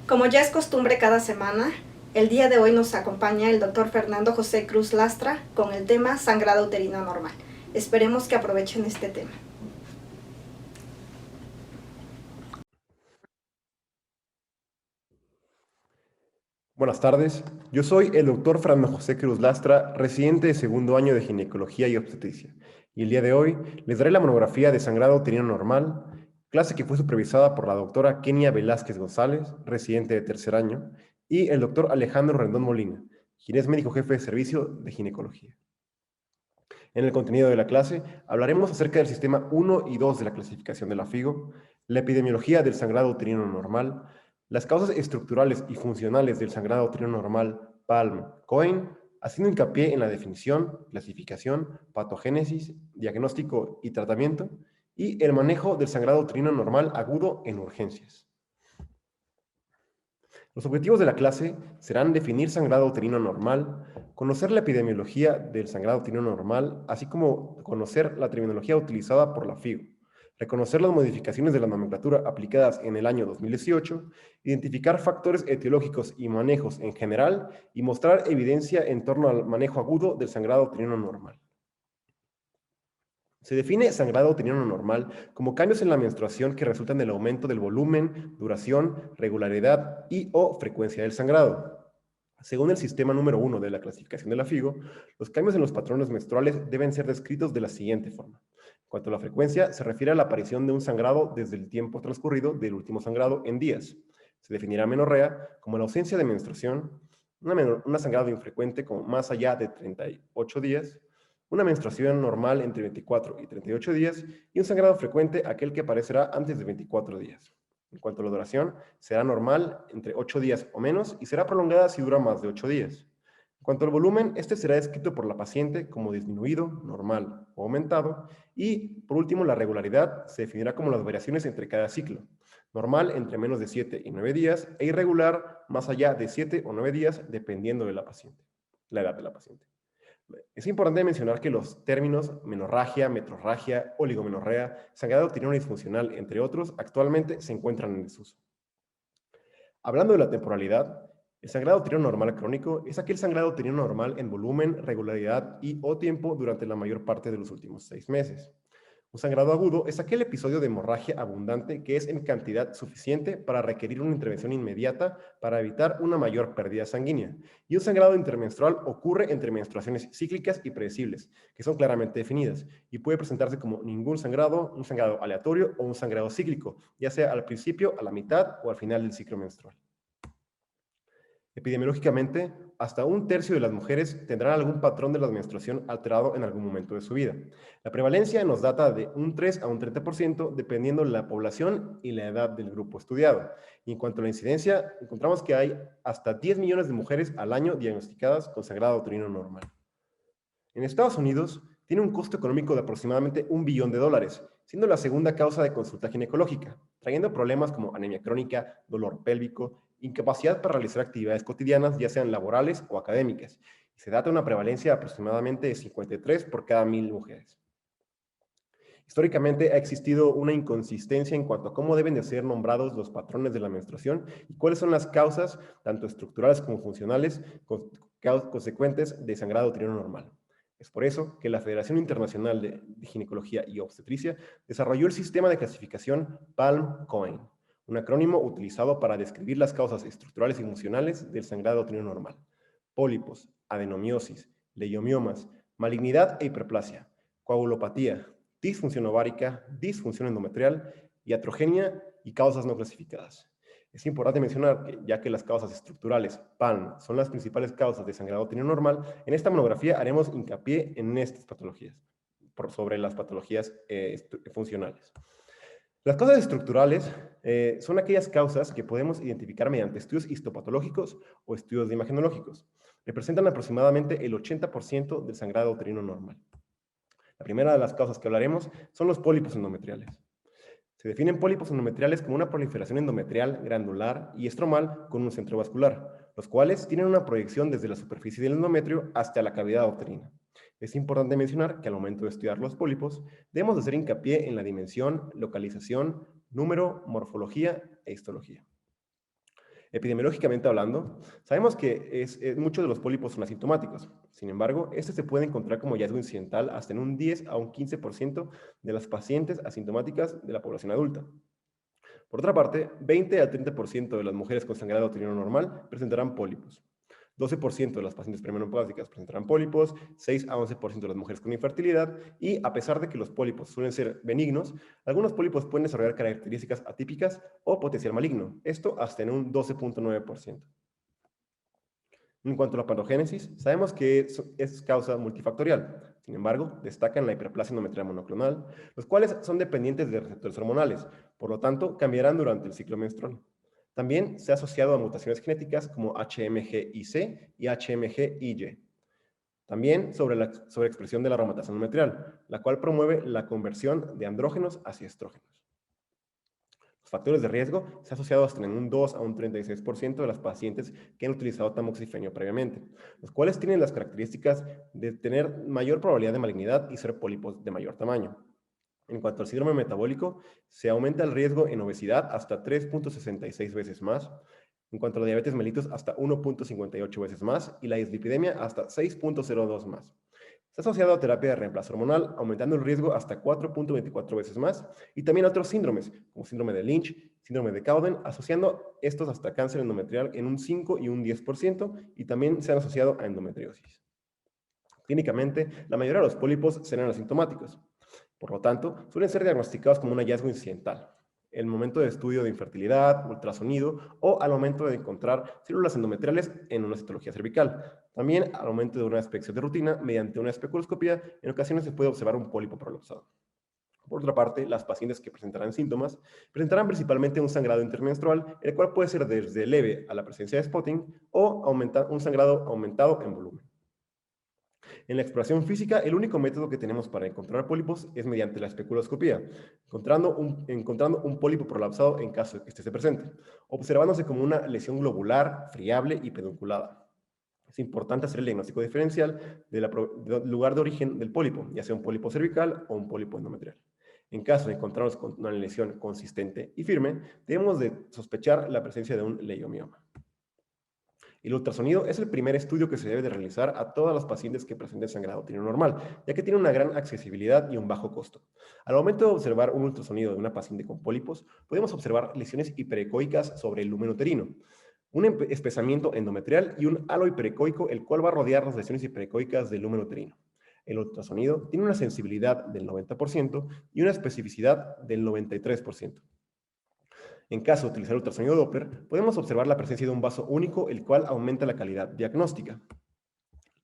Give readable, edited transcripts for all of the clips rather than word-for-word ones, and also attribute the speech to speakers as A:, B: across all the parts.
A: Como ya es costumbre cada semana, el día de hoy nos acompaña el doctor Fernando José Cruz Lastra con el tema sangrado uterino normal. Esperemos que aprovechen este tema.
B: Buenas tardes, yo soy el doctor Fernando José Cruz Lastra, residente de segundo año de ginecología y obstetricia, y el día de hoy les daré la monografía de sangrado uterino normal, clase que fue supervisada por la doctora Kenia Velázquez González, residente de tercer año, y el doctor Alejandro Rendón Molina, quien es médico jefe de servicio de ginecología. En el contenido de la clase hablaremos acerca del sistema 1 y 2 de la clasificación de la FIGO, la epidemiología del sangrado uterino normal, las causas estructurales y funcionales del sangrado uterino normal Palm-Cohen, haciendo hincapié en la definición, clasificación, patogénesis, diagnóstico y tratamiento, y el manejo del sangrado uterino normal agudo en urgencias. Los objetivos de la clase serán definir sangrado uterino normal, conocer la epidemiología del sangrado uterino normal, así como conocer la terminología utilizada por la FIGO, reconocer las modificaciones de la nomenclatura aplicadas en el año 2018, identificar factores etiológicos y manejos en general y mostrar evidencia en torno al manejo agudo del sangrado uterino normal. Se define sangrado uterino normal como cambios en la menstruación que resultan del aumento del volumen, duración, regularidad y o frecuencia del sangrado. Según el sistema número 1 de la clasificación de la FIGO, los cambios en los patrones menstruales deben ser descritos de la siguiente forma. En cuanto a la frecuencia, se refiere a la aparición de un sangrado desde el tiempo transcurrido del último sangrado en días. Se definirá menorrea como la ausencia de menstruación, una sangrado infrecuente como más allá de 38 días, una menstruación normal entre 24 y 38 días y un sangrado frecuente aquel que aparecerá antes de 24 días. En cuanto a la duración, será normal entre 8 días o menos y será prolongada si dura más de 8 días. En cuanto al volumen, este será descrito por la paciente como disminuido, normal o aumentado. Y, por último, la regularidad se definirá como las variaciones entre cada ciclo. Normal entre menos de 7 y 9 días e irregular más allá de 7 o 9 días dependiendo de la paciente, la edad de la paciente. Es importante mencionar que los términos menorragia, metrorragia, oligomenorrea, sangrado uterino disfuncional, entre otros, actualmente se encuentran en desuso. Hablando de la temporalidad, el sangrado uterino normal crónico es aquel sangrado uterino normal en volumen, regularidad y o tiempo durante la mayor parte de los últimos 6 meses. Un sangrado agudo es aquel episodio de hemorragia abundante que es en cantidad suficiente para requerir una intervención inmediata para evitar una mayor pérdida sanguínea. Y un sangrado intermenstrual ocurre entre menstruaciones cíclicas y predecibles, que son claramente definidas, y puede presentarse como ningún sangrado, un sangrado aleatorio o un sangrado cíclico, ya sea al principio, a la mitad o al final del ciclo menstrual. Epidemiológicamente, hasta un tercio de las mujeres tendrán algún patrón de la menstruación alterado en algún momento de su vida. La prevalencia nos data de un 3 a un 30% dependiendo de la población y la edad del grupo estudiado. Y en cuanto a la incidencia, encontramos que hay hasta 10 millones de mujeres al año diagnosticadas con sangrado uterino normal. En Estados Unidos, tiene un costo económico de aproximadamente $1 billón, siendo la segunda causa de consulta ginecológica, trayendo problemas como anemia crónica, dolor pélvico, incapacidad para realizar actividades cotidianas, ya sean laborales o académicas. Y se data de una prevalencia de aproximadamente 53 por cada 1,000 mujeres. Históricamente ha existido una inconsistencia en cuanto a cómo deben de ser nombrados los patrones de la menstruación y cuáles son las causas, tanto estructurales como funcionales, consecuentes de sangrado uterino normal. Es por eso que la Federación Internacional de Ginecología y Obstetricia desarrolló el sistema de clasificación Palm-Cohen, un acrónimo utilizado para describir las causas estructurales y funcionales del sangrado uterino normal: pólipos, adenomiosis, leiomiomas, malignidad e hiperplasia, coagulopatía, disfunción ovárica, disfunción endometrial, iatrogenia y causas no clasificadas. Es importante mencionar que, ya que las causas estructurales PAN son las principales causas de sangrado uterino normal, en esta monografía haremos hincapié en estas patologías, sobre las patologías funcionales. Las causas estructurales son aquellas causas que podemos identificar mediante estudios histopatológicos o estudios de imagenológicos. Representan aproximadamente el 80% del sangrado uterino normal. La primera de las causas que hablaremos son los pólipos endometriales. Se definen pólipos endometriales como una proliferación endometrial, granular y estromal con un centro vascular, los cuales tienen una proyección desde la superficie del endometrio hasta la cavidad uterina. Es importante mencionar que al momento de estudiar los pólipos, debemos hacer hincapié en la dimensión, localización, número, morfología e histología. Epidemiológicamente hablando, sabemos que muchos de los pólipos son asintomáticos. Sin embargo, este se puede encontrar como hallazgo incidental hasta en un 10 a un 15% de las pacientes asintomáticas de la población adulta. Por otra parte, 20 al 30% de las mujeres con sangrado uterino normal presentarán pólipos. 12% de las pacientes premenopáusicas presentarán pólipos, 6 a 11% de las mujeres con infertilidad, y a pesar de que los pólipos suelen ser benignos, algunos pólipos pueden desarrollar características atípicas o potencial maligno, esto hasta en un 12.9%. En cuanto a la patogénesis, sabemos que es causa multifactorial. Sin embargo, destacan la hiperplasia endometrial monoclonal, los cuales son dependientes de receptores hormonales, por lo tanto, cambiarán durante el ciclo menstrual. También se ha asociado a mutaciones genéticas como HMG-IC y HMG-IY. También sobre la sobreexpresión de la aromatasa endometrial, la cual promueve la conversión de andrógenos hacia estrógenos. Los factores de riesgo se han asociado hasta en un 2 a un 36% de las pacientes que han utilizado tamoxifeno previamente, los cuales tienen las características de tener mayor probabilidad de malignidad y ser pólipos de mayor tamaño. En cuanto al síndrome metabólico, se aumenta el riesgo en obesidad hasta 3.66 veces más, en cuanto a la diabetes mellitus hasta 1.58 veces más y la dislipidemia hasta 6.02 más. Está asociado a terapia de reemplazo hormonal, aumentando el riesgo hasta 4.24 veces más, y también a otros síndromes, como síndrome de Lynch, síndrome de Cowden, asociando estos hasta cáncer endometrial en un 5 y un 10%, y también se han asociado a endometriosis. Clínicamente, la mayoría de los pólipos serán asintomáticos. Por lo tanto, suelen ser diagnosticados como un hallazgo incidental, el momento de estudio de infertilidad, ultrasonido o al momento de encontrar células endometriales en una citología cervical. También al momento de una inspección de rutina mediante una especuloscopia, en ocasiones se puede observar un pólipo prolapsado. Por otra parte, las pacientes que presentarán síntomas presentarán principalmente un sangrado intermenstrual, el cual puede ser desde leve a la presencia de spotting o un sangrado aumentado en volumen. En la exploración física, el único método que tenemos para encontrar pólipos es mediante la especuloscopía, encontrando un pólipo prolapsado en caso de que esté presente, observándose como una lesión globular, friable y pedunculada. Es importante hacer el diagnóstico diferencial del lugar de origen del pólipo, ya sea un pólipo cervical o un pólipo endometrial. En caso de encontrarnos con una lesión consistente y firme, debemos de sospechar la presencia de un leiomioma. El ultrasonido es el primer estudio que se debe de realizar a todas las pacientes que presenten sangrado uterino normal, ya que tiene una gran accesibilidad y un bajo costo. Al momento de observar un ultrasonido de una paciente con pólipos, podemos observar lesiones hiperecoicas sobre el lumen uterino, un espesamiento endometrial y un halo hiperecoico, el cual va a rodear las lesiones hiperecoicas del lumen uterino. El ultrasonido tiene una sensibilidad del 90% y una especificidad del 93%. En caso de utilizar ultrasonido Doppler, podemos observar la presencia de un vaso único, el cual aumenta la calidad diagnóstica.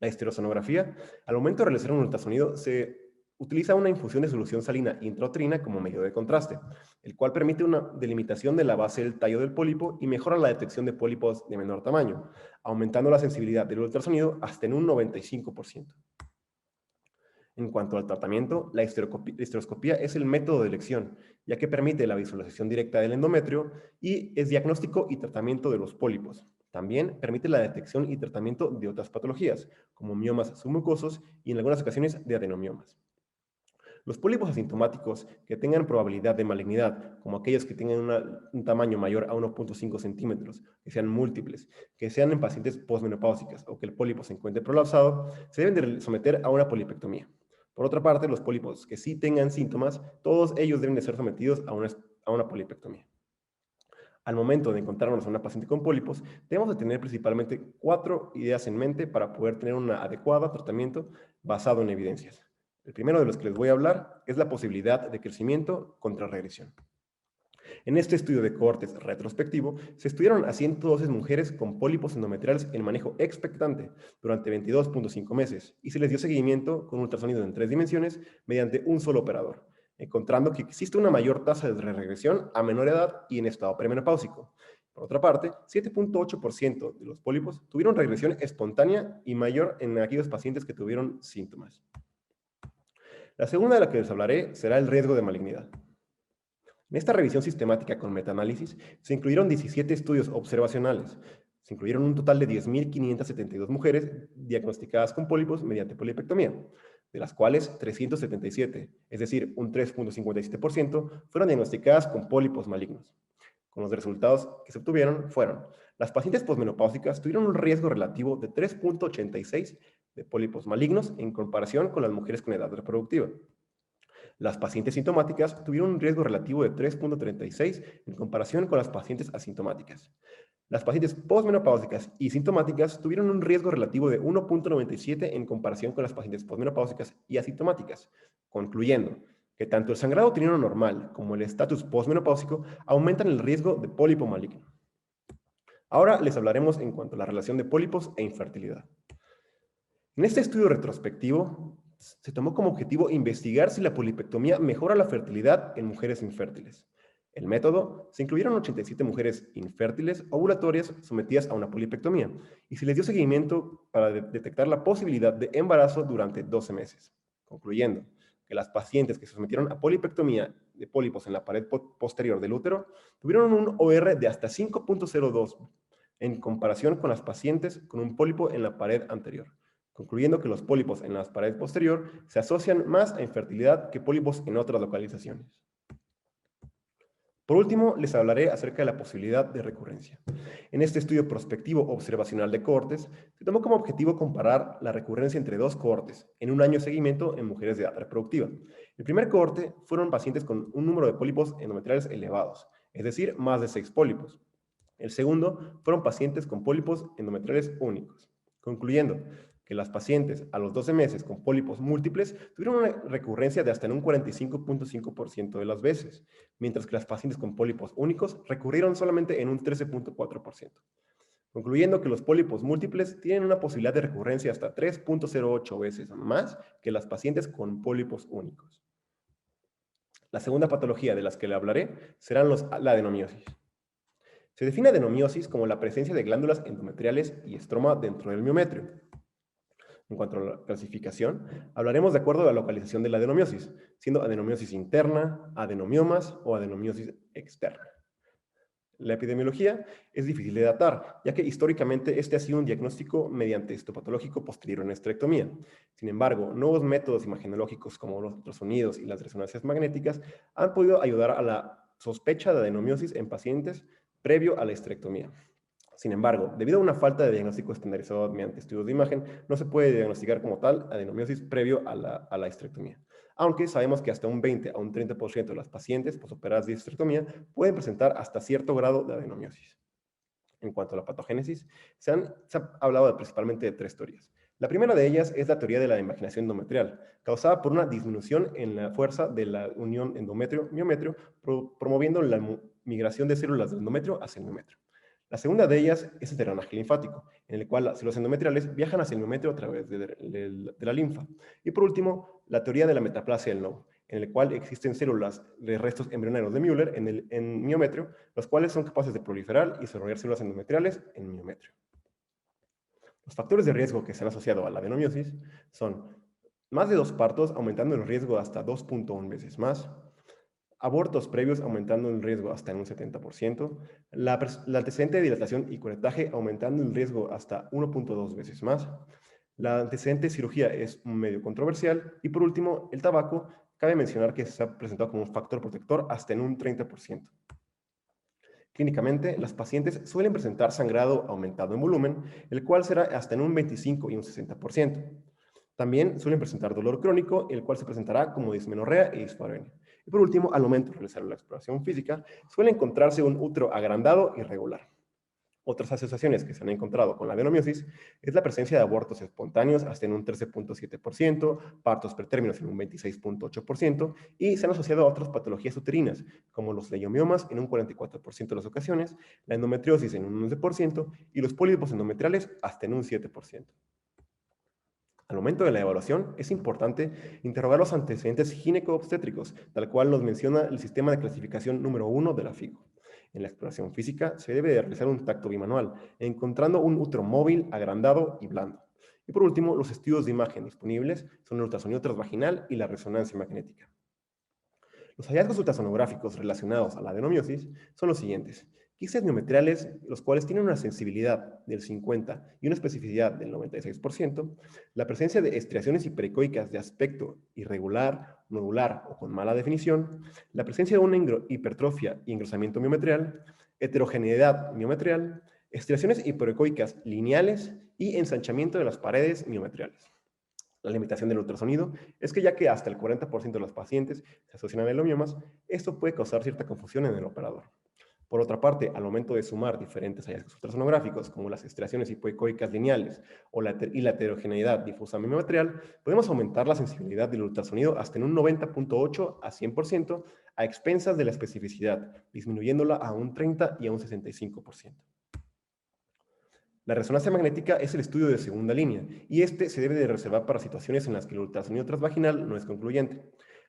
B: La estereosonografía, al momento de realizar un ultrasonido, se utiliza una infusión de solución salina intrauterina como medio de contraste, el cual permite una delimitación de la base del tallo del pólipo y mejora la detección de pólipos de menor tamaño, aumentando la sensibilidad del ultrasonido hasta en un 95%. En cuanto al tratamiento, la histeroscopía es el método de elección, ya que permite la visualización directa del endometrio y es diagnóstico y tratamiento de los pólipos. También permite la detección y tratamiento de otras patologías, como miomas submucosos y en algunas ocasiones de adenomiomas. Los pólipos asintomáticos que tengan probabilidad de malignidad, como aquellos que tengan un tamaño mayor a 1.5 centímetros, que sean múltiples, que sean en pacientes posmenopáusicas o que el pólipo se encuentre prolapsado, se deben de someter a una polipectomía. Por otra parte, los pólipos que sí tengan síntomas, todos ellos deben de ser sometidos a una polipectomía. Al momento de encontrarnos a una paciente con pólipos, debemos de tener principalmente 4 ideas en mente para poder tener un adecuado tratamiento basado en evidencias. El primero de los que les voy a hablar es la posibilidad de crecimiento contra regresión. En este estudio de cohortes retrospectivo, se estudiaron a 112 mujeres con pólipos endometriales en manejo expectante durante 22.5 meses y se les dio seguimiento con ultrasonido en 3 dimensiones mediante un solo operador, encontrando que existe una mayor tasa de regresión a menor edad y en estado premenopáusico. Por otra parte, 7.8% de los pólipos tuvieron regresión espontánea y mayor en aquellos pacientes que tuvieron síntomas. La segunda de la que les hablaré será el riesgo de malignidad. En esta revisión sistemática con metaanálisis se incluyeron 17 estudios observacionales. Se incluyeron un total de 10.572 mujeres diagnosticadas con pólipos mediante polipectomía, de las cuales 377, es decir, un 3.57%, fueron diagnosticadas con pólipos malignos. Con los resultados que se obtuvieron fueron Las pacientes posmenopáusicas tuvieron un riesgo relativo de 3.86 de pólipos malignos en comparación con las mujeres con edad reproductiva. Las pacientes sintomáticas tuvieron un riesgo relativo de 3.36 en comparación con las pacientes asintomáticas. Las pacientes posmenopáusicas y sintomáticas tuvieron un riesgo relativo de 1.97 en comparación con las pacientes posmenopáusicas y asintomáticas, concluyendo que tanto el sangrado uterino normal como el estatus posmenopáusico aumentan el riesgo de pólipo maligno. Ahora les hablaremos en cuanto a la relación de pólipos e infertilidad. En este estudio retrospectivo, se tomó como objetivo investigar si la polipectomía mejora la fertilidad en mujeres infértiles. El método, se incluyeron 87 mujeres infértiles ovulatorias sometidas a una polipectomía y se les dio seguimiento para detectar la posibilidad de embarazo durante 12 meses, concluyendo que las pacientes que se sometieron a polipectomía de pólipos en la pared posterior del útero tuvieron un OR de hasta 5.02 en comparación con las pacientes con un pólipo en la pared anterior, concluyendo que los pólipos en la pared posterior se asocian más a infertilidad que pólipos en otras localizaciones. Por último, les hablaré acerca de la posibilidad de recurrencia. En este estudio prospectivo observacional de cohortes, se tomó como objetivo comparar la recurrencia entre dos cohortes en un año de seguimiento en mujeres de edad reproductiva. El primer cohorte fueron pacientes con un número de pólipos endometriales elevados, es decir, más de 6 pólipos. El segundo fueron pacientes con pólipos endometriales únicos, concluyendo que las pacientes a los 12 meses con pólipos múltiples tuvieron una recurrencia de hasta en un 45.5% de las veces, mientras que las pacientes con pólipos únicos recurrieron solamente en un 13.4%, concluyendo que los pólipos múltiples tienen una posibilidad de recurrencia hasta 3.08 veces más que las pacientes con pólipos únicos. La segunda patología de las que le hablaré serán la adenomiosis. Se define adenomiosis como la presencia de glándulas endometriales y estroma dentro del miometrio. En cuanto a la clasificación, hablaremos de acuerdo a la localización de la adenomiosis, siendo adenomiosis interna, adenomiomas o adenomiosis externa. La epidemiología es difícil de datar, ya que históricamente este ha sido un diagnóstico mediante histopatológico posterior a una esterectomía. Sin embargo, nuevos métodos imagenológicos como los ultrasonidos y las resonancias magnéticas han podido ayudar a la sospecha de adenomiosis en pacientes previo a la esterectomía. Sin embargo, debido a una falta de diagnóstico estandarizado mediante estudios de imagen, no se puede diagnosticar como tal adenomiosis previo a la histerectomía. Aunque sabemos que hasta un 20 a un 30% de las pacientes posoperadas de histerectomía pueden presentar hasta cierto grado de adenomiosis. En cuanto a la patogénesis, se ha hablado principalmente de 3 teorías. La primera de ellas es la teoría de la imaginación endometrial, causada por una disminución en la fuerza de la unión endometrio-miometrio, promoviendo la migración de células del endometrio hacia el miometrio. La segunda de ellas es el drenaje linfático, en el cual las células endometriales viajan hacia el miometrio a través de la linfa. Y por último, la teoría de la metaplasia del nodo, en el cual existen células de restos embrionarios de Müller en miometrio, los cuales son capaces de proliferar y desarrollar células endometriales en miometrio. Los factores de riesgo que se han asociado a la adenomiosis son más de 2 partos, aumentando el riesgo hasta 2.1 veces más, abortos previos aumentando el riesgo hasta en un 70%, la antecedente de dilatación y curetaje aumentando el riesgo hasta 1.2 veces más, la antecedente de cirugía es un medio controversial y por último, el tabaco, cabe mencionar que se ha presentado como un factor protector hasta en un 30%. Clínicamente, las pacientes suelen presentar sangrado aumentado en volumen, el cual será hasta en un 25 y un 60%. También suelen presentar dolor crónico, el cual se presentará como dismenorrea y dispareunia. Y por último, al momento de realizar la exploración física, suele encontrarse un útero agrandado y irregular. Otras asociaciones que se han encontrado con la adenomiosis es la presencia de abortos espontáneos hasta en un 13.7%, partos pretérminos en un 26.8% y se han asociado a otras patologías uterinas, como los leiomiomas en un 44% de las ocasiones, la endometriosis en un 11% y los pólipos endometriales hasta en un 7%. Al momento de la evaluación, es importante interrogar los antecedentes gineco-obstétricos, tal cual nos menciona el sistema de clasificación número 1 de la FIGO. En la exploración física se debe de realizar un tacto bimanual, encontrando un útero móvil, agrandado y blando. Y por último, los estudios de imagen disponibles son el ultrasonido transvaginal y la resonancia magnética. Los hallazgos ultrasonográficos relacionados a la adenomiosis son los siguientes. Quistes miometriales, los cuales tienen una sensibilidad del 50 y una especificidad del 96%, la presencia de estriaciones hiperecoicas de aspecto irregular, nodular o con mala definición, la presencia de una hipertrofia y engrosamiento miometrial, heterogeneidad miometrial, estriaciones hiperecoicas lineales y ensanchamiento de las paredes miometriales. La limitación del ultrasonido es que ya que hasta el 40% de los pacientes se asocian a adenomiomas, esto puede causar cierta confusión en el operador. Por otra parte, al momento de sumar diferentes hallazgos ultrasonográficos, como las estriaciones hipoecoicas lineales y la heterogeneidad difusa miometrial, podemos aumentar la sensibilidad del ultrasonido hasta en un 90.8 a 100% a expensas de la especificidad, disminuyéndola a un 30 y a un 65%. La resonancia magnética es el estudio de segunda línea, y este se debe de reservar para situaciones en las que el ultrasonido transvaginal no es concluyente.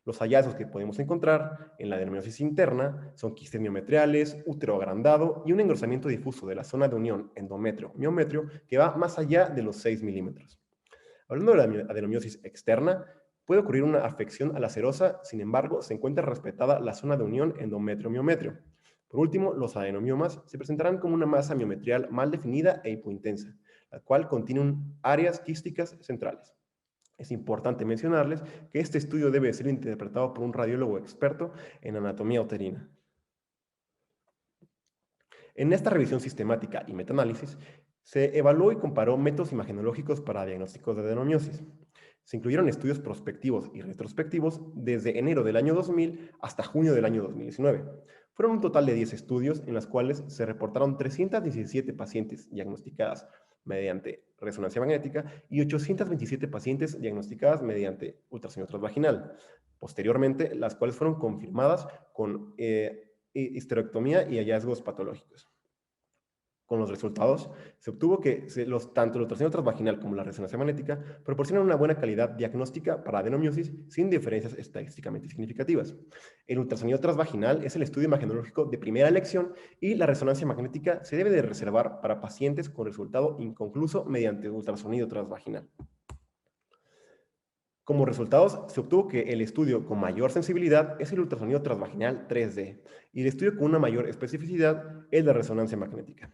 B: Los hallazgos que podemos encontrar en la adenomiosis interna son quistes miometriales, útero agrandado y un engrosamiento difuso de la zona de unión endometrio-miometrio que va más allá de los 6 milímetros. Hablando de la adenomiosis externa, puede ocurrir una afección a la serosa, sin embargo, se encuentra respetada la zona de unión endometrio-miometrio. Por último, los adenomiomas se presentarán como una masa miometrial mal definida e hipointensa, la cual contiene áreas quísticas centrales. Es importante mencionarles que este estudio debe ser interpretado por un radiólogo experto en anatomía uterina. En esta revisión sistemática y metaanálisis, se evaluó y comparó métodos imagenológicos para diagnósticos de adenomiosis. Se incluyeron estudios prospectivos y retrospectivos desde enero del año 2000 hasta junio del año 2019. Fueron un total de 10 estudios en los cuales se reportaron 317 pacientes diagnosticadas mediante resonancia magnética y 827 pacientes diagnosticadas mediante ultrasonido transvaginal. Posteriormente, las cuales fueron confirmadas con histerectomía y hallazgos patológicos. Con los resultados, se obtuvo que tanto el ultrasonido transvaginal como la resonancia magnética proporcionan una buena calidad diagnóstica para adenomiosis sin diferencias estadísticamente significativas. El ultrasonido transvaginal es el estudio imagenológico de primera elección y la resonancia magnética se debe de reservar para pacientes con resultado inconcluso mediante ultrasonido transvaginal. Como resultados, se obtuvo que el estudio con mayor sensibilidad es el ultrasonido transvaginal 3D y el estudio con una mayor especificidad es la resonancia magnética.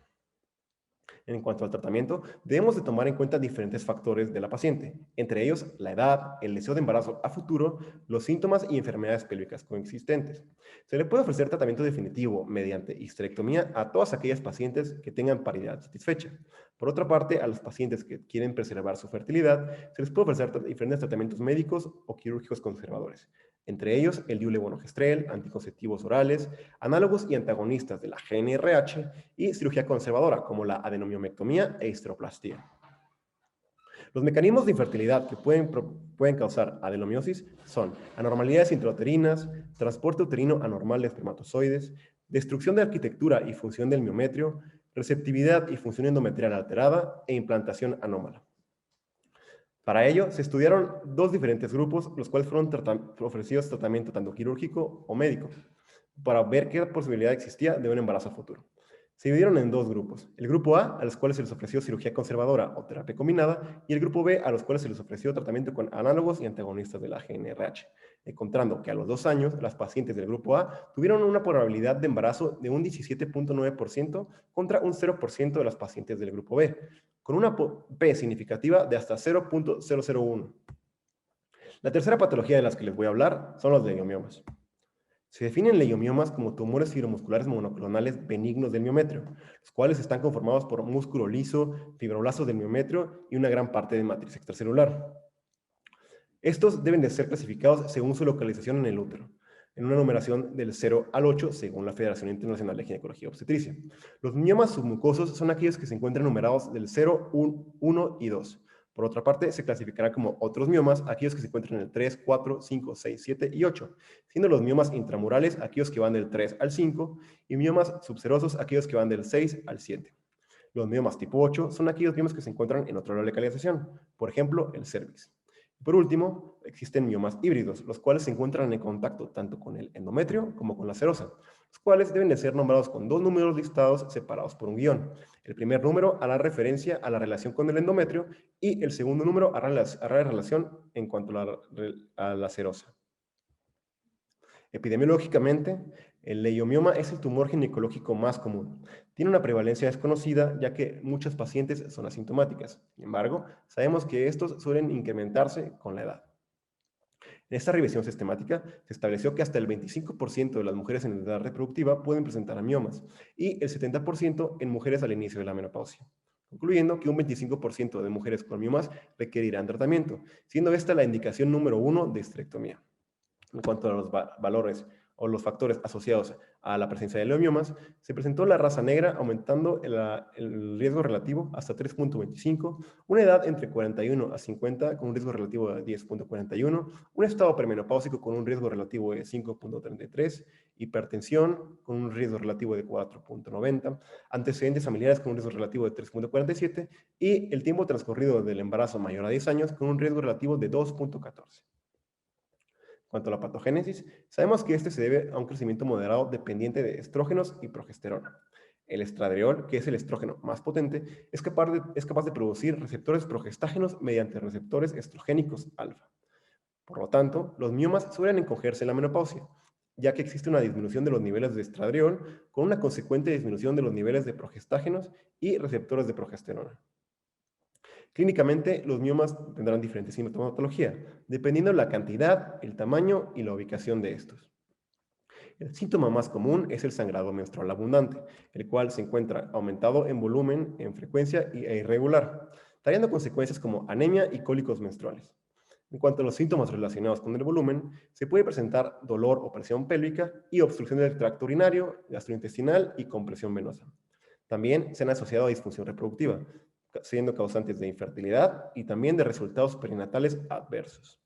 B: En cuanto al tratamiento, debemos de tomar en cuenta diferentes factores de la paciente, entre ellos la edad, el deseo de embarazo a futuro, los síntomas y enfermedades pélvicas coexistentes. Se le puede ofrecer tratamiento definitivo mediante histerectomía a todas aquellas pacientes que tengan paridad satisfecha. Por otra parte, a los pacientes que quieren preservar su fertilidad, se les puede ofrecer diferentes tratamientos médicos o quirúrgicos conservadores, entre ellos el diulevonogestrel, anticonceptivos orales, análogos y antagonistas de la GnRH y cirugía conservadora como la adenomiomectomía e histeroplastía. Los mecanismos de infertilidad que pueden causar adenomiosis son anormalidades intrauterinas, transporte uterino anormal de espermatozoides, destrucción de arquitectura y función del miometrio, receptividad y función endometrial alterada e implantación anómala. Para ello, se estudiaron dos diferentes grupos, los cuales fueron ofrecidos tratamiento tanto quirúrgico o médico, para ver qué posibilidad existía de un embarazo futuro. Se dividieron en dos grupos. El grupo A, a los cuales se les ofreció cirugía conservadora o terapia combinada, y el grupo B, a los cuales se les ofreció tratamiento con análogos y antagonistas de la GnRH, encontrando que a los 2 años, las pacientes del grupo A tuvieron una probabilidad de embarazo de un 17.9% contra un 0% de las pacientes del grupo B, con una P significativa de hasta 0.001. La tercera patología de las que les voy a hablar son los leiomiomas. Se definen leiomiomas como tumores fibromusculares monoclonales benignos del miometrio, los cuales están conformados por músculo liso, fibroblastos del miometrio y una gran parte de matriz extracelular. Estos deben de ser clasificados según su localización en el útero, en una numeración del 0 al 8 según la Federación Internacional de Ginecología y Obstetricia. Los miomas submucosos son aquellos que se encuentran numerados del 0, 1 y 2. Por otra parte, se clasificará como otros miomas aquellos que se encuentran en el 3, 4, 5, 6, 7 y 8, siendo los miomas intramurales aquellos que van del 3 al 5 y miomas subserosos aquellos que van del 6 al 7. Los miomas tipo 8 son aquellos miomas que se encuentran en otra localización, por ejemplo, el cervix. Por último, existen miomas híbridos, los cuales se encuentran en contacto tanto con el endometrio como con la serosa, los cuales deben de ser nombrados con dos números listados separados por un guión. El primer número hará referencia a la relación con el endometrio y el segundo número hará la relación en cuanto a la serosa. Epidemiológicamente, el leiomioma es el tumor ginecológico más común. Tiene una prevalencia desconocida, ya que muchas pacientes son asintomáticas. Sin embargo, sabemos que estos suelen incrementarse con la edad. En esta revisión sistemática se estableció que hasta el 25% de las mujeres en edad reproductiva pueden presentar miomas y el 70% en mujeres al inicio de la menopausia, concluyendo que un 25% de mujeres con miomas requerirán tratamiento, siendo esta la indicación número 1 de esterectomía. En cuanto a los valores o los factores asociados a la presencia de leomiomas, se presentó la raza negra aumentando el riesgo relativo hasta 3.25, una edad entre 41 a 50 con un riesgo relativo de 10.41, un estado premenopáusico con un riesgo relativo de 5.33, hipertensión con un riesgo relativo de 4.90, antecedentes familiares con un riesgo relativo de 3.47 y el tiempo transcurrido del embarazo mayor a 10 años con un riesgo relativo de 2.14. En cuanto a la patogénesis, sabemos que este se debe a un crecimiento moderado dependiente de estrógenos y progesterona. El estradiol, que es el estrógeno más potente, es capaz de producir receptores progestágenos mediante receptores estrogénicos alfa. Por lo tanto, los miomas suelen encogerse en la menopausia, ya que existe una disminución de los niveles de estradiol con una consecuente disminución de los niveles de progestágenos y receptores de progesterona. Clínicamente, los miomas tendrán diferentes sintomatología, dependiendo de la cantidad, el tamaño y la ubicación de estos. El síntoma más común es el sangrado menstrual abundante, el cual se encuentra aumentado en volumen, en frecuencia e irregular, trayendo consecuencias como anemia y cólicos menstruales. En cuanto a los síntomas relacionados con el volumen, se puede presentar dolor o presión pélvica y obstrucción del tracto urinario, gastrointestinal y compresión venosa. También se han asociado a disfunción reproductiva, siendo causantes de infertilidad y también de resultados perinatales adversos.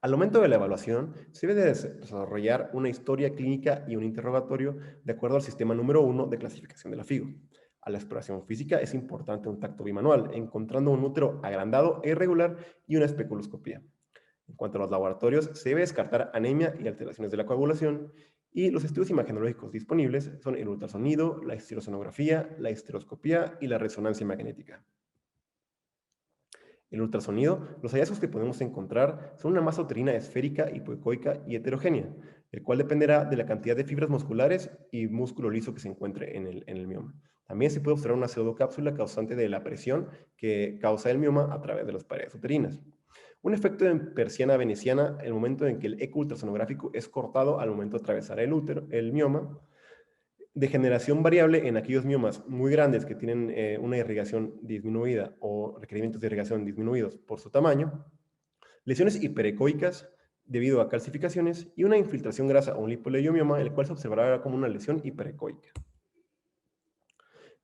B: Al momento de la evaluación, se debe desarrollar una historia clínica y un interrogatorio de acuerdo al sistema número 1 de clasificación de la FIGO. A la exploración física es importante un tacto bimanual, encontrando un útero agrandado e irregular y una especuloscopía. En cuanto a los laboratorios, se debe descartar anemia y alteraciones de la coagulación, y los estudios imagenológicos disponibles son el ultrasonido, la histerosonografía, la histeroscopía y la resonancia magnética. El ultrasonido, los hallazgos que podemos encontrar son una masa uterina esférica, hipoecoica y heterogénea, el cual dependerá de la cantidad de fibras musculares y músculo liso que se encuentre en el mioma. También se puede observar una pseudocápsula causante de la presión que causa el mioma a través de las paredes uterinas. Un efecto de persiana veneciana, el momento en que el eco ultrasonográfico es cortado al momento de atravesar el útero, el mioma, degeneración variable en aquellos miomas muy grandes que tienen una irrigación disminuida o requerimientos de irrigación disminuidos por su tamaño, lesiones hiperecoicas debido a calcificaciones y una infiltración grasa o un lipoleiomioma, el cual se observará como una lesión hiperecoica.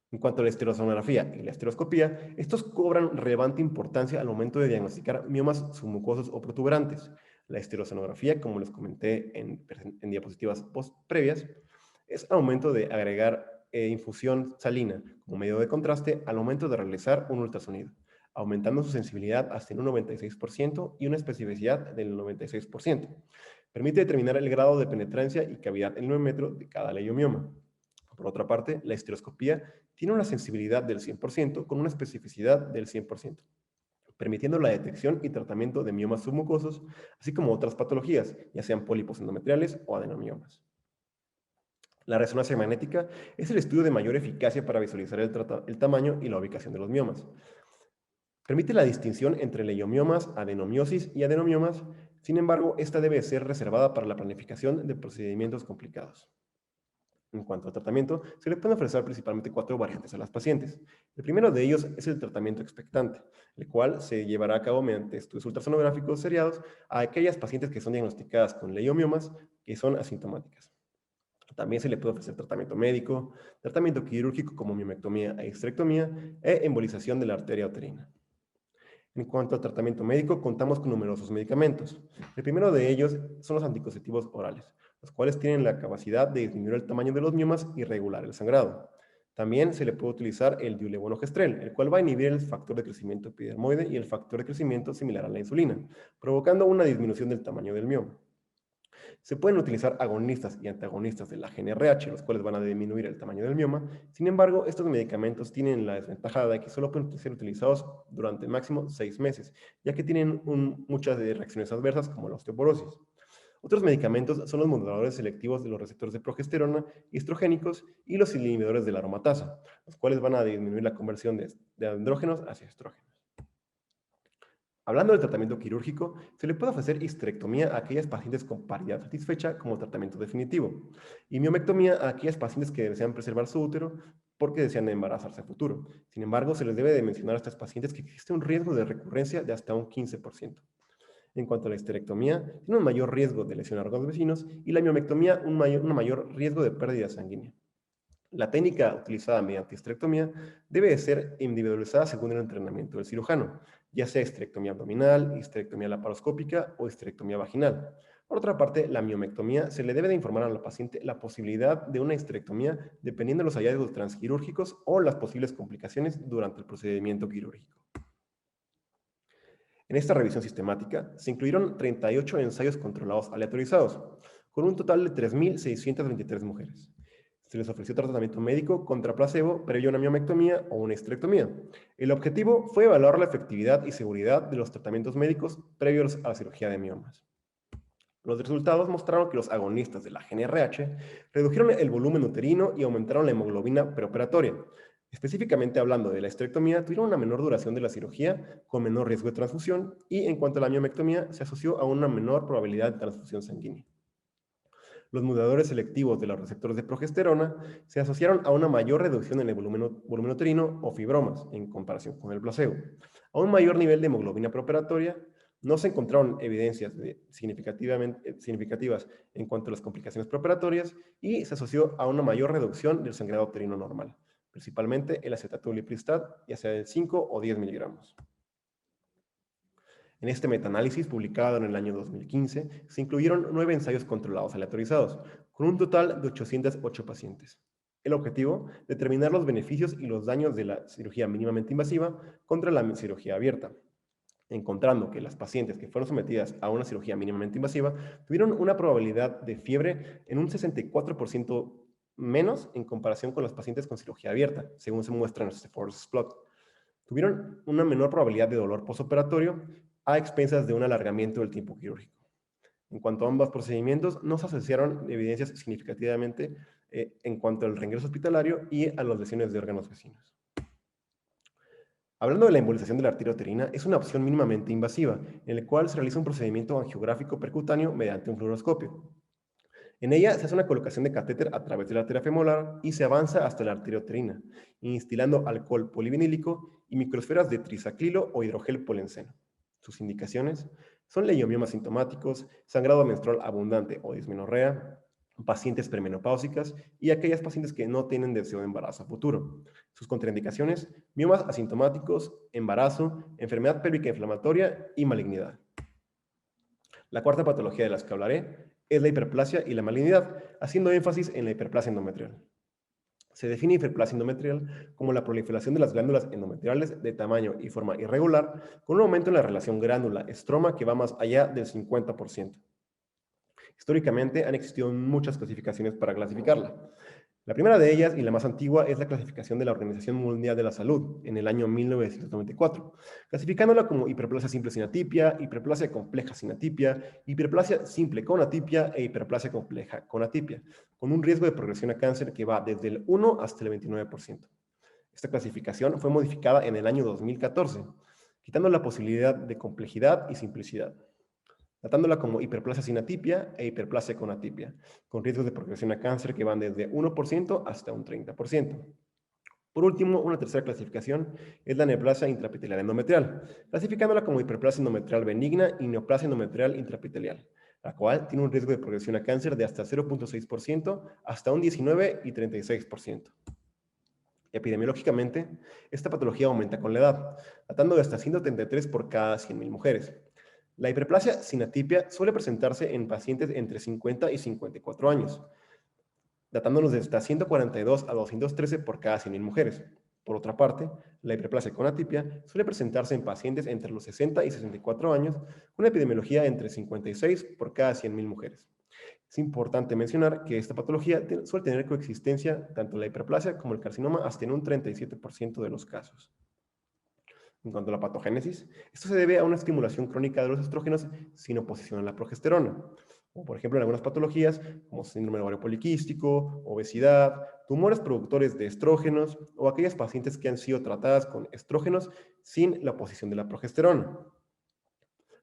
B: En cuanto a la esterosonografía y la esteroscopía, estos cobran relevante importancia al momento de diagnosticar miomas submucosos o protuberantes. La esterosonografía, como les comenté en diapositivas previas, es al momento de agregar infusión salina como medio de contraste al momento de realizar un ultrasonido, aumentando su sensibilidad hasta en un 96% y una especificidad del 96%. Permite determinar el grado de penetrancia y cavidad en el metro de cada leiomioma. Por otra parte, la histeroscopía tiene una sensibilidad del 100% con una especificidad del 100%, permitiendo la detección y tratamiento de miomas submucosos, así como otras patologías, ya sean pólipos endometriales o adenomiomas. La resonancia magnética es el estudio de mayor eficacia para visualizar el tamaño y la ubicación de los miomas. Permite la distinción entre leiomiomas, adenomiosis y adenomiomas, sin embargo, esta debe ser reservada para la planificación de procedimientos complicados. En cuanto al tratamiento, se le pueden ofrecer principalmente 4 variantes a las pacientes. El primero de ellos es el tratamiento expectante, el cual se llevará a cabo mediante estudios ultrasonográficos seriados a aquellas pacientes que son diagnosticadas con leiomiomas que son asintomáticas. También se le puede ofrecer tratamiento médico, tratamiento quirúrgico como miomectomía e histerectomía e embolización de la arteria uterina. En cuanto al tratamiento médico, contamos con numerosos medicamentos. El primero de ellos son los anticonceptivos orales, los cuales tienen la capacidad de disminuir el tamaño de los miomas y regular el sangrado. También se le puede utilizar el diulevonogestrel, el cual va a inhibir el factor de crecimiento epidermoide y el factor de crecimiento similar a la insulina, provocando una disminución del tamaño del mioma. Se pueden utilizar agonistas y antagonistas de la GnRH, los cuales van a disminuir el tamaño del mioma. Sin embargo, estos medicamentos tienen la desventaja de que solo pueden ser utilizados durante máximo 6 meses, ya que tienen muchas reacciones adversas como la osteoporosis. Otros medicamentos son los moduladores selectivos de los receptores de progesterona y estrogénicos y los inhibidores de la aromatasa, los cuales van a disminuir la conversión de andrógenos hacia estrógenos. Hablando del tratamiento quirúrgico, se le puede ofrecer histerectomía a aquellas pacientes con paridad satisfecha como tratamiento definitivo y miomectomía a aquellas pacientes que desean preservar su útero porque desean embarazarse a futuro. Sin embargo, se les debe de mencionar a estas pacientes que existe un riesgo de recurrencia de hasta un 15%. En cuanto a la histerectomía, tiene un mayor riesgo de lesión a órganos vecinos y la miomectomía un mayor riesgo de pérdida sanguínea. La técnica utilizada mediante histerectomía debe de ser individualizada según el entrenamiento del cirujano, ya sea histerectomía abdominal, histerectomía laparoscópica o histerectomía vaginal. Por otra parte, la miomectomía se le debe de informar a la paciente la posibilidad de una histerectomía dependiendo de los hallazgos transquirúrgicos o las posibles complicaciones durante el procedimiento quirúrgico. En esta revisión sistemática se incluyeron 38 ensayos controlados aleatorizados, con un total de 3.623 mujeres. Se les ofreció tratamiento médico contra placebo previo a una miomectomía o una histerectomía. El objetivo fue evaluar la efectividad y seguridad de los tratamientos médicos previos a la cirugía de miomas. Los resultados mostraron que los agonistas de la GnRH redujeron el volumen uterino y aumentaron la hemoglobina preoperatoria. Específicamente hablando de la histerectomía, tuvieron una menor duración de la cirugía, con menor riesgo de transfusión, y en cuanto a la miomectomía, se asoció a una menor probabilidad de transfusión sanguínea. Los moduladores selectivos de los receptores de progesterona se asociaron a una mayor reducción en el volumen uterino o fibromas en comparación con el placebo. A un mayor nivel de hemoglobina preoperatoria, no se encontraron evidencias significativas en cuanto a las complicaciones preoperatorias y se asoció a una mayor reducción del sangrado uterino normal, principalmente el acetato lipristat, ya sea de 5 o 10 miligramos. En este metaanálisis, publicado en el año 2015, se incluyeron 9 ensayos controlados aleatorizados, con un total de 808 pacientes. El objetivo, determinar los beneficios y los daños de la cirugía mínimamente invasiva contra la cirugía abierta, encontrando que las pacientes que fueron sometidas a una cirugía mínimamente invasiva tuvieron una probabilidad de fiebre en un 64% menos en comparación con los pacientes con cirugía abierta, según se muestra en este forest plot. Tuvieron una menor probabilidad de dolor postoperatorio a expensas de un alargamiento del tiempo quirúrgico. En cuanto a ambos procedimientos, no se asociaron evidencias significativamente en cuanto al reingreso hospitalario y a las lesiones de órganos vecinos. Hablando de la embolización de la arteria uterina, es una opción mínimamente invasiva, en el cual se realiza un procedimiento angiográfico percutáneo mediante un fluoroscopio. En ella se hace una colocación de catéter a través de la arteria femoral y se avanza hasta la arteria uterina, instilando alcohol polivinílico y microesferas de trisaclilo o hidrogel polenceno. Sus indicaciones son leiomiomas sintomáticos, sangrado menstrual abundante o dismenorrea, pacientes premenopáusicas y aquellas pacientes que no tienen deseo de embarazo a futuro. Sus contraindicaciones, miomas asintomáticos, embarazo, enfermedad pélvica inflamatoria y malignidad. La cuarta patología de las que hablaré es la hiperplasia y la malignidad, haciendo énfasis en la hiperplasia endometrial. Se define hiperplasia endometrial como la proliferación de las glándulas endometriales de tamaño y forma irregular, con un aumento en la relación glándula-estroma que va más allá del 50%. Históricamente han existido muchas clasificaciones para clasificarla. La primera de ellas, y la más antigua, es la clasificación de la Organización Mundial de la Salud, en el año 1994, clasificándola como hiperplasia simple sin atipia, hiperplasia compleja sin atipia, hiperplasia simple con atipia e hiperplasia compleja con atipia, con un riesgo de progresión a cáncer que va desde el 1 hasta el 29%. Esta clasificación fue modificada en el año 2014, quitando la posibilidad de complejidad y simplicidad, tratándola como hiperplasia sin atipia e hiperplasia con atipia, con riesgos de progresión a cáncer que van desde 1% hasta un 30%. Por último, una tercera clasificación es la neoplasia intraepitelial endometrial, clasificándola como hiperplasia endometrial benigna y neoplasia endometrial intraepitelial, la cual tiene un riesgo de progresión a cáncer de hasta 0.6% hasta un 19 y 36%. Epidemiológicamente, esta patología aumenta con la edad, datando de hasta 133 por cada 100.000 mujeres. La hiperplasia sin atipia suele presentarse en pacientes entre 50 y 54 años, datándonos de hasta 142 a 213 por cada 100.000 mujeres. Por otra parte, la hiperplasia con atipia suele presentarse en pacientes entre los 60 y 64 años, con una epidemiología entre 56 por cada 100.000 mujeres. Es importante mencionar que esta patología suele tener coexistencia tanto la hiperplasia como el carcinoma hasta en un 37% de los casos. En cuanto a la patogénesis, esto se debe a una estimulación crónica de los estrógenos sin oposición a la progesterona, como por ejemplo en algunas patologías como síndrome de ovario poliquístico, obesidad, tumores productores de estrógenos o aquellas pacientes que han sido tratadas con estrógenos sin la oposición de la progesterona.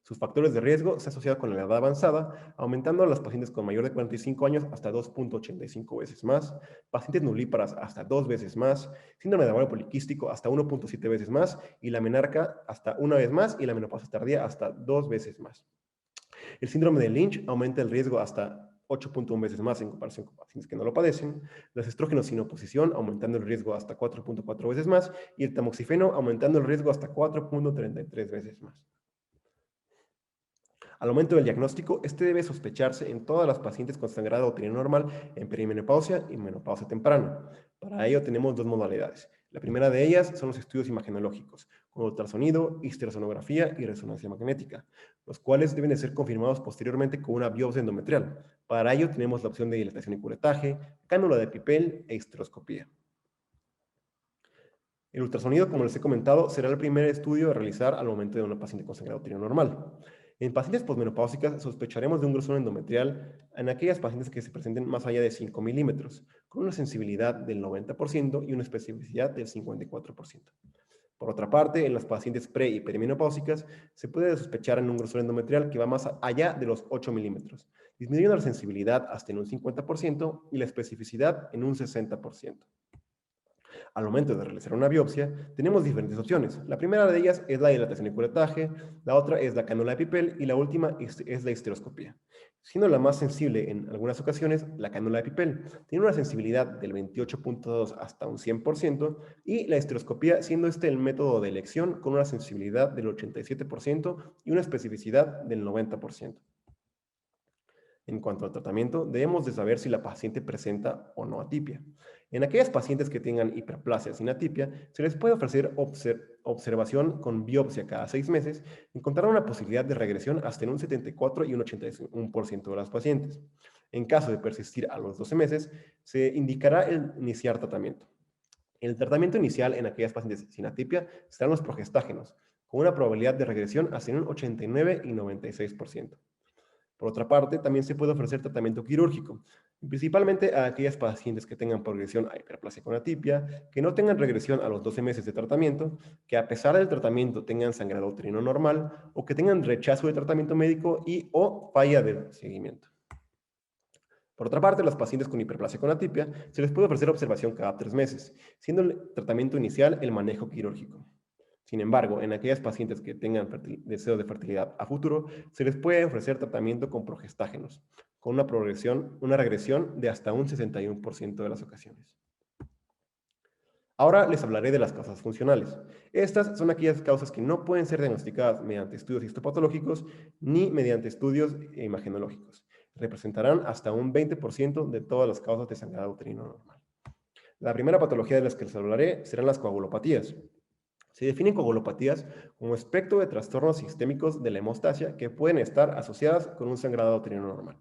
B: Sus factores de riesgo se asocian con la edad avanzada, aumentando a los pacientes con mayor de 45 años hasta 2.85 veces más, pacientes nulíparas hasta 2 veces más, síndrome de ovario poliquístico hasta 1.7 veces más, y la menarca hasta 1 vez más, y la menopausia tardía hasta 2 veces más. El síndrome de Lynch aumenta el riesgo hasta 8.1 veces más en comparación con pacientes que no lo padecen, los estrógenos sin oposición aumentando el riesgo hasta 4.4 veces más, y el tamoxifeno aumentando el riesgo hasta 4.33 veces más. Al momento del diagnóstico, este debe sospecharse en todas las pacientes con sangrado uterino normal en perimenopausia y menopausia temprana. Para ello tenemos dos modalidades. La primera de ellas son los estudios imagenológicos, con ultrasonido, histerosonografía y resonancia magnética, los cuales deben de ser confirmados posteriormente con una biopsia endometrial. Para ello tenemos la opción de dilatación y curetaje, cánula de Pipel e histeroscopía. El ultrasonido, como les he comentado, será el primer estudio a realizar al momento de una paciente con sangrado uterino normal. En pacientes posmenopáusicas sospecharemos de un grosor endometrial en aquellas pacientes que se presenten más allá de 5 milímetros, con una sensibilidad del 90% y una especificidad del 54%. Por otra parte, en las pacientes pre- y perimenopáusicas se puede sospechar en un grosor endometrial que va más allá de los 8 milímetros, disminuyendo la sensibilidad hasta en un 50% y la especificidad en un 60%. Al momento de realizar una biopsia, tenemos diferentes opciones. La primera de ellas es la dilatación y curetaje, la otra es la cánula de Pipel y la última es la histeroscopía. Siendo la más sensible en algunas ocasiones, la cánula de Pipel tiene una sensibilidad del 28.2 hasta un 100% y la histeroscopía siendo este el método de elección con una sensibilidad del 87% y una especificidad del 90%. En cuanto al tratamiento, debemos de saber si la paciente presenta o no atipia. En aquellas pacientes que tengan hiperplasia sin atipia, se les puede ofrecer observación con biopsia cada 6 meses, encontrar una posibilidad de regresión hasta en un 74 y un 81% de las pacientes. En caso de persistir a los 12 meses, se indicará el iniciar tratamiento. El tratamiento inicial en aquellas pacientes sin atipia serán los progestágenos, con una probabilidad de regresión hasta en un 89 y 96%. Por otra parte, también se puede ofrecer tratamiento quirúrgico, principalmente a aquellas pacientes que tengan progresión a hiperplasia con atipia, que no tengan regresión a los 12 meses de tratamiento, que a pesar del tratamiento tengan sangrado uterino normal o que tengan rechazo de tratamiento médico y o falla del seguimiento. Por otra parte, las pacientes con hiperplasia con atipia se les puede ofrecer observación cada 3 meses, siendo el tratamiento inicial el manejo quirúrgico. Sin embargo, en aquellas pacientes que tengan deseo de fertilidad a futuro, se les puede ofrecer tratamiento con progestágenos, con una regresión de hasta un 61% de las ocasiones. Ahora les hablaré de las causas funcionales. Estas son aquellas causas que no pueden ser diagnosticadas mediante estudios histopatológicos ni mediante estudios imagenológicos. Representarán hasta un 20% de todas las causas de sangrado uterino normal. La primera patología de las que les hablaré serán las coagulopatías. Se definen coagulopatías como espectro de trastornos sistémicos de la hemostasia que pueden estar asociadas con un sangrado uterino normal.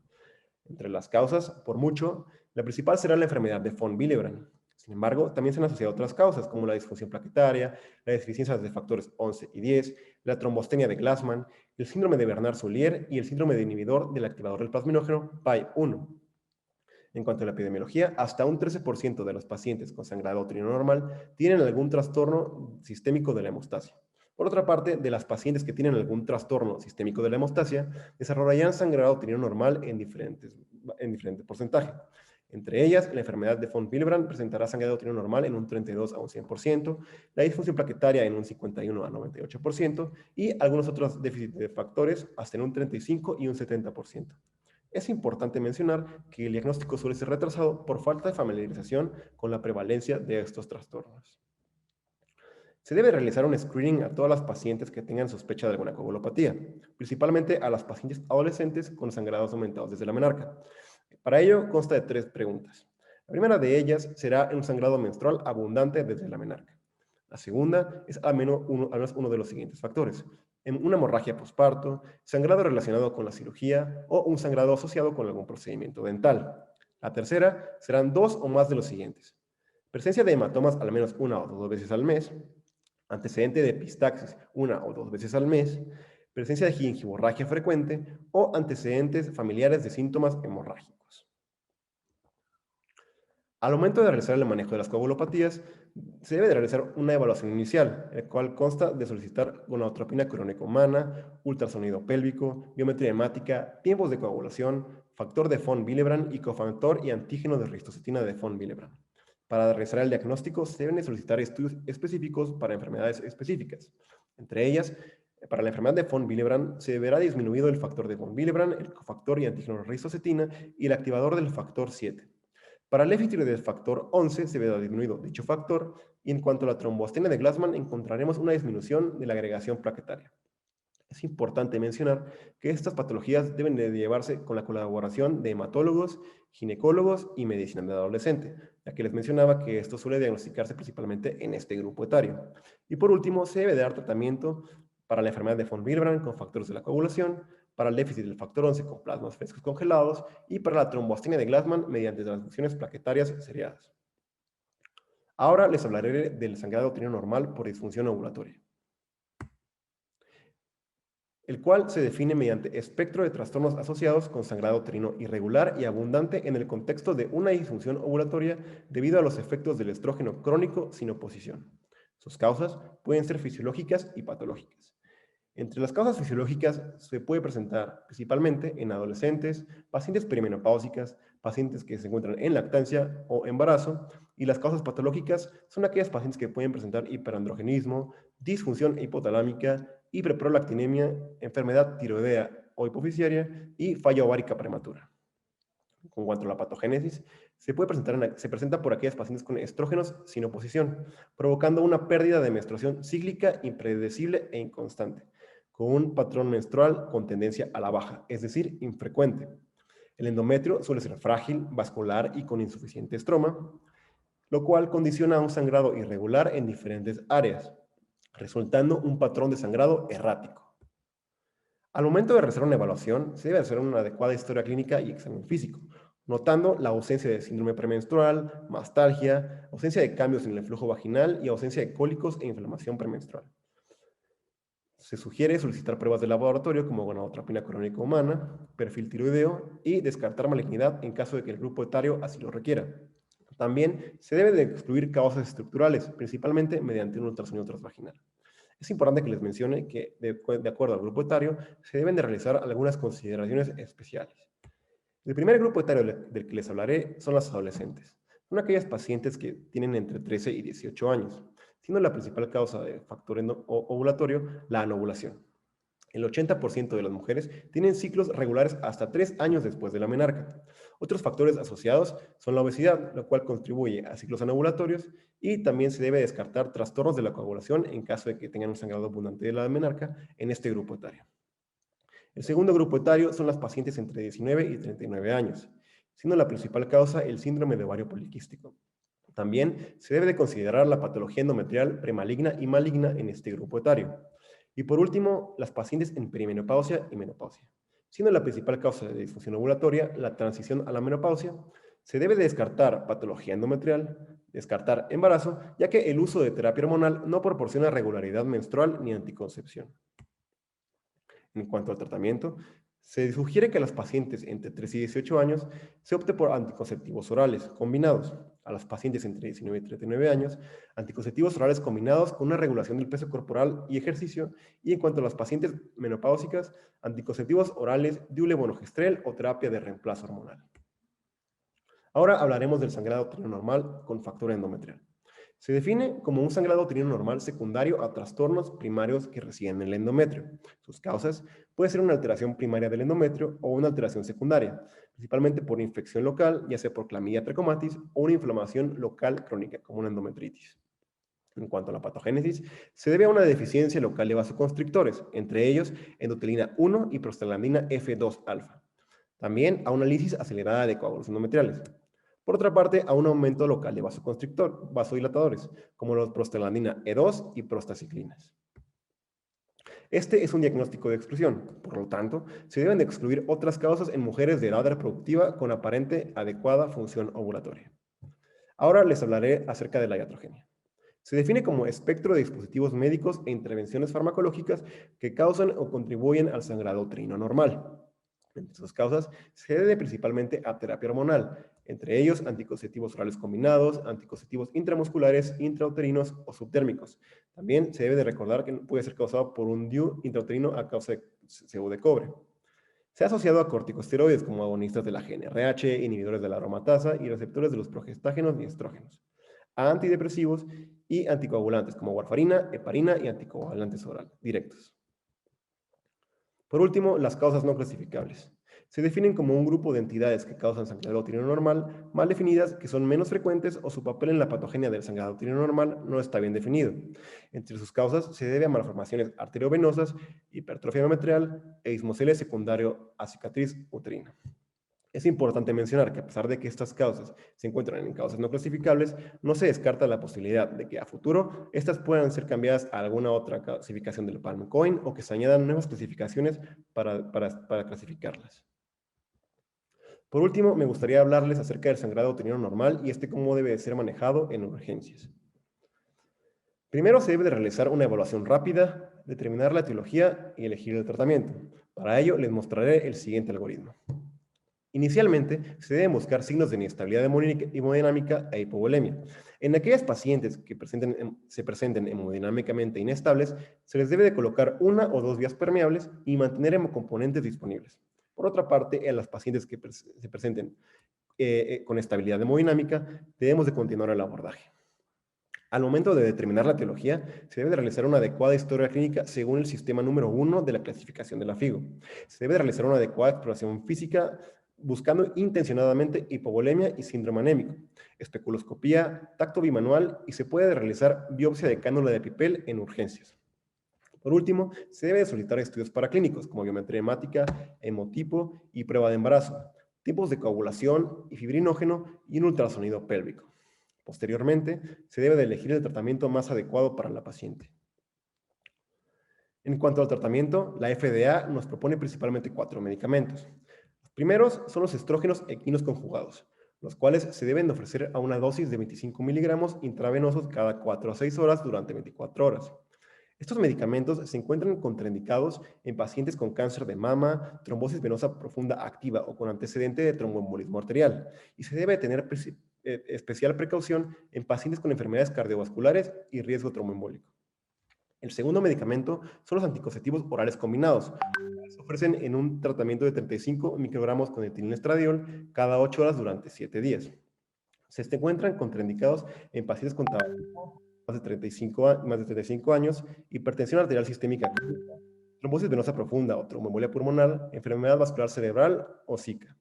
B: Entre las causas, por mucho, la principal será la enfermedad de von Willebrand. Sin embargo, también se han asociado otras causas como la disfunción plaquetaria, las deficiencias de factores 11 y 10, la trombostenia de Glassman, el síndrome de Bernard-Soulier y el síndrome de inhibidor del activador del plasminógeno PAI-1. En cuanto a la epidemiología, hasta un 13% de los pacientes con sangrado uterino normal tienen algún trastorno sistémico de la hemostasia. Por otra parte, de las pacientes que tienen algún trastorno sistémico de la hemostasia, desarrollarán sangrado uterino normal en diferente porcentaje. Entre ellas, la enfermedad de von Willebrand presentará sangrado uterino normal en un 32 a un 100%, la disfunción plaquetaria en un 51 a 98% y algunos otros déficits de factores hasta en un 35 y un 70%. Es importante mencionar que el diagnóstico suele ser retrasado por falta de familiarización con la prevalencia de estos trastornos. Se debe realizar un screening a todas las pacientes que tengan sospecha de alguna coagulopatía, principalmente a las pacientes adolescentes con sangrados aumentados desde la menarca. Para ello consta de 3 preguntas. La primera de ellas será un sangrado menstrual abundante desde la menarca. La segunda es al menos uno de los siguientes factores: en una hemorragia posparto, sangrado relacionado con la cirugía o un sangrado asociado con algún procedimiento dental. La tercera serán 2 o más de los siguientes: presencia de hematomas al menos 1 o 2 veces al mes, antecedente de epistaxis 1 o 2 veces al mes, presencia de gingivorragia frecuente o antecedentes familiares de síntomas hemorrágicos. Al momento de realizar el manejo de las coagulopatías, se debe de realizar una evaluación inicial, el cual consta de solicitar gonadotropina crónica humana, ultrasonido pélvico, biometría hemática, tiempos de coagulación, factor de von Willebrand y cofactor y antígeno de ristocetina de von Willebrand. Para realizar el diagnóstico, se deben de solicitar estudios específicos para enfermedades específicas. Entre ellas, para la enfermedad de von Willebrand, se verá disminuido el factor de von Willebrand, el cofactor y antígeno de ristocetina y el activador del factor 7. Para el déficit del factor 11 se verá disminuido dicho factor y en cuanto a la trombostenia de Glassman encontraremos una disminución de la agregación plaquetaria. Es importante mencionar que estas patologías deben de llevarse con la colaboración de hematólogos, ginecólogos y medicina del adolescente, ya que les mencionaba que esto suele diagnosticarse principalmente en este grupo etario. Y por último, se debe dar tratamiento para la enfermedad de von Willebrand con factores de la coagulación, para el déficit del factor 11 con plasmas frescos congelados y para la trombostenia de Glassman mediante transfusiones plaquetarias seriadas. Ahora les hablaré del sangrado uterino normal por disfunción ovulatoria, el cual se define mediante espectro de trastornos asociados con sangrado uterino irregular y abundante en el contexto de una disfunción ovulatoria debido a los efectos del estrógeno crónico sin oposición. Sus causas pueden ser fisiológicas y patológicas. Entre las causas fisiológicas se puede presentar principalmente en adolescentes, pacientes perimenopáusicas, pacientes que se encuentran en lactancia o embarazo, y las causas patológicas son aquellas pacientes que pueden presentar hiperandrogenismo, disfunción hipotalámica, hiperprolactinemia, enfermedad tiroidea o hipofisiaria y falla ovárica prematura. En cuanto a la patogénesis, se presenta por aquellas pacientes con estrógenos sin oposición, provocando una pérdida de menstruación cíclica, impredecible e inconstante, con un patrón menstrual con tendencia a la baja, es decir, infrecuente. El endometrio suele ser frágil, vascular y con insuficiente estroma, lo cual condiciona a un sangrado irregular en diferentes áreas, resultando un patrón de sangrado errático. Al momento de realizar una evaluación, se debe hacer una adecuada historia clínica y examen físico, notando la ausencia de síndrome premenstrual, mastalgia, ausencia de cambios en el flujo vaginal y ausencia de cólicos e inflamación premenstrual. Se sugiere solicitar pruebas de laboratorio como gonadotropina crónica humana, perfil tiroideo y descartar malignidad en caso de que el grupo etario así lo requiera. También se debe de excluir causas estructurales, principalmente mediante un ultrasonido transvaginal. Es importante que les mencione que, de acuerdo al grupo etario, se deben de realizar algunas consideraciones especiales. El primer grupo etario del que les hablaré son las adolescentes. Son aquellas pacientes que tienen entre 13 y 18 años, siendo la principal causa de factor ovulatorio la anovulación. El 80% de las mujeres tienen ciclos regulares hasta 3 años después de la menarca. Otros factores asociados son la obesidad, lo cual contribuye a ciclos anovulatorios, y también se debe descartar trastornos de la coagulación en caso de que tengan un sangrado abundante de la menarca en este grupo etario. El segundo grupo etario son las pacientes entre 19 y 39 años, siendo la principal causa el síndrome de ovario poliquístico. También se debe de considerar la patología endometrial premaligna y maligna en este grupo etario. Y por último, las pacientes en perimenopausia y menopausia. Siendo la principal causa de disfunción ovulatoria la transición a la menopausia, se debe de descartar patología endometrial, descartar embarazo, ya que el uso de terapia hormonal no proporciona regularidad menstrual ni anticoncepción. En cuanto al tratamiento, se sugiere que a las pacientes entre 3 y 18 años se opte por anticonceptivos orales combinados. A las pacientes entre 19 y 39 años, anticonceptivos orales combinados con una regulación del peso corporal y ejercicio. Y en cuanto a las pacientes menopáusicas, anticonceptivos orales diulevonogestrel o terapia de reemplazo hormonal. Ahora hablaremos del sangrado uterino normal con factor endometrial. Se define como un sangrado uterino normal secundario a trastornos primarios que residen en el endometrio. Sus causas pueden ser una alteración primaria del endometrio o una alteración secundaria, principalmente por infección local, ya sea por clamidia trachomatis o una inflamación local crónica, como una endometritis. En cuanto a la patogénesis, se debe a una deficiencia local de vasoconstrictores, entre ellos endotelina 1 y prostaglandina F2-alfa. También a una lisis acelerada de coágulos endometriales. Por otra parte, a un aumento local de vasodilatadores, como los prostaglandina E2 y prostaciclinas. Este es un diagnóstico de exclusión, por lo tanto, se deben de excluir otras causas en mujeres de edad reproductiva con aparente adecuada función ovulatoria. Ahora les hablaré acerca de la iatrogenia. Se define como espectro de dispositivos médicos e intervenciones farmacológicas que causan o contribuyen al sangrado uterino normal. Entre sus causas se debe principalmente a terapia hormonal, entre ellos anticonceptivos orales combinados, anticonceptivos intramusculares, intrauterinos o subtérmicos. También se debe de recordar que puede ser causado por un DIU intrauterino a causa de CU de cobre. Se ha asociado a corticosteroides como agonistas de la GnRH, inhibidores de la aromatasa y receptores de los progestágenos y estrógenos, a antidepresivos y anticoagulantes como warfarina, heparina y anticoagulantes oral directos. Por último, las causas no clasificables. Se definen como un grupo de entidades que causan sangrado uterino normal, mal definidas, que son menos frecuentes o su papel en la patogenia del sangrado uterino normal no está bien definido. Entre sus causas se debe a malformaciones arteriovenosas, hipertrofia endometrial e ismocele secundario a cicatriz uterina. Es importante mencionar que a pesar de que estas causas se encuentran en causas no clasificables, no se descarta la posibilidad de que a futuro estas puedan ser cambiadas a alguna otra clasificación del Palm Coin o que se añadan nuevas clasificaciones para clasificarlas. Por último, me gustaría hablarles acerca del sangrado uterino normal y cómo debe de ser manejado en urgencias. Primero se debe de realizar una evaluación rápida, determinar la etiología y elegir el tratamiento. Para ello les mostraré el siguiente algoritmo. Inicialmente, se deben buscar signos de inestabilidad hemodinámica e hipovolemia. En aquellas pacientes que se presenten hemodinámicamente inestables, se les debe de colocar una o dos vías permeables y mantener hemocomponentes disponibles. Por otra parte, en las pacientes que se presenten con estabilidad hemodinámica, debemos de continuar el abordaje. Al momento de determinar la etiología, se debe de realizar una adecuada historia clínica según el sistema número 1 de la clasificación de la FIGO. Se debe de realizar una adecuada exploración física buscando intencionadamente hipovolemia y síndrome anémico, especuloscopía, tacto bimanual y se puede realizar biopsia de cánula de Pipel en urgencias. Por último, se debe de solicitar estudios paraclínicos como biometría hemática, hemotipo y prueba de embarazo, tipos de coagulación y fibrinógeno y un ultrasonido pélvico. Posteriormente, se debe de elegir el tratamiento más adecuado para la paciente. En cuanto al tratamiento, la FDA nos propone principalmente 4 medicamentos. Los primeros son los estrógenos equinos conjugados, los cuales se deben de ofrecer a una dosis de 25 miligramos intravenosos cada 4 a 6 horas durante 24 horas. Estos medicamentos se encuentran contraindicados en pacientes con cáncer de mama, trombosis venosa profunda activa o con antecedente de tromboembolismo arterial, y se debe tener especial precaución en pacientes con enfermedades cardiovasculares y riesgo tromboembólico. El segundo medicamento son los anticonceptivos orales combinados. Se ofrecen en un tratamiento de 35 microgramos con etilnestradiol cada 8 horas durante 7 días. Se encuentran contraindicados en pacientes con tabaquismo, más de 35 años, hipertensión arterial sistémica crónica, trombosis venosa profunda o tromboembolia pulmonar, enfermedad vascular cerebral o Zika.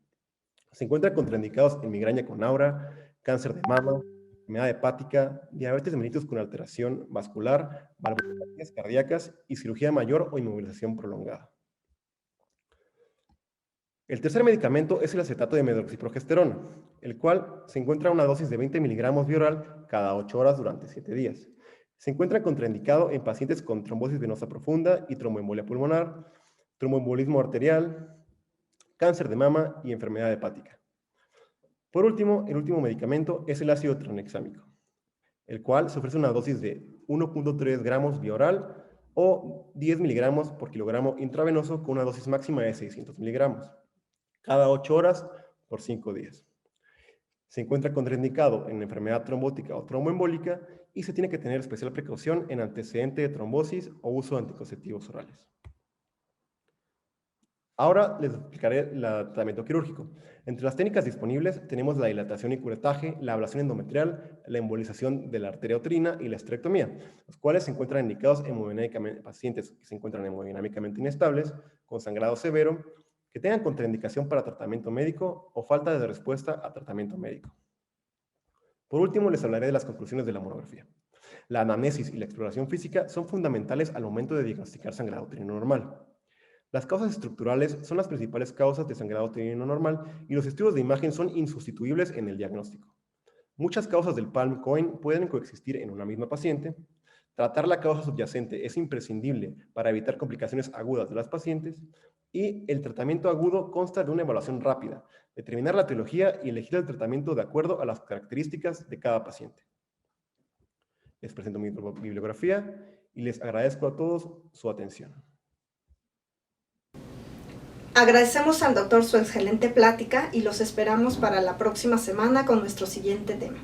B: Se encuentran contraindicados en migraña con aura, cáncer de mama, enfermedad hepática, diabetes mellitus con alteración vascular, valvulopatías cardíacas y cirugía mayor o inmovilización prolongada. El tercer medicamento es el acetato de medroxiprogesterona, el cual se encuentra a una dosis de 20 miligramos bioral cada 8 horas durante 7 días. Se encuentra contraindicado en pacientes con trombosis venosa profunda y tromboembolia pulmonar, tromboembolismo arterial, cáncer de mama y enfermedad hepática. Por último, el último medicamento es el ácido tranexámico, el cual se ofrece una dosis de 1.3 gramos bioral o 10 miligramos por kilogramo intravenoso con una dosis máxima de 600 miligramos, cada 8 horas por 5 días. Se encuentra contraindicado en enfermedad trombótica o tromboembólica y se tiene que tener especial precaución en antecedente de trombosis o uso de anticonceptivos orales. Ahora les explicaré el tratamiento quirúrgico. Entre las técnicas disponibles tenemos la dilatación y curetaje, la ablación endometrial, la embolización de la arteria uterina y la esterectomía, los cuales se encuentran indicados en pacientes que se encuentran hemodinámicamente inestables, con sangrado severo, que tengan contraindicación para tratamiento médico o falta de respuesta a tratamiento médico. Por último, les hablaré de las conclusiones de la monografía. La anamnesis y la exploración física son fundamentales al momento de diagnosticar sangrado uterino normal. Las causas estructurales son las principales causas de sangrado uterino normal y los estudios de imagen son insustituibles en el diagnóstico. Muchas causas del Palm Coin pueden coexistir en una misma paciente. Tratar la causa subyacente es imprescindible para evitar complicaciones agudas de las pacientes y el tratamiento agudo consta de una evaluación rápida, determinar la etiología y elegir el tratamiento de acuerdo a las características de cada paciente. Les presento mi bibliografía y les agradezco a todos su atención.
A: Agradecemos al doctor su excelente plática y los esperamos para la próxima semana con nuestro siguiente tema.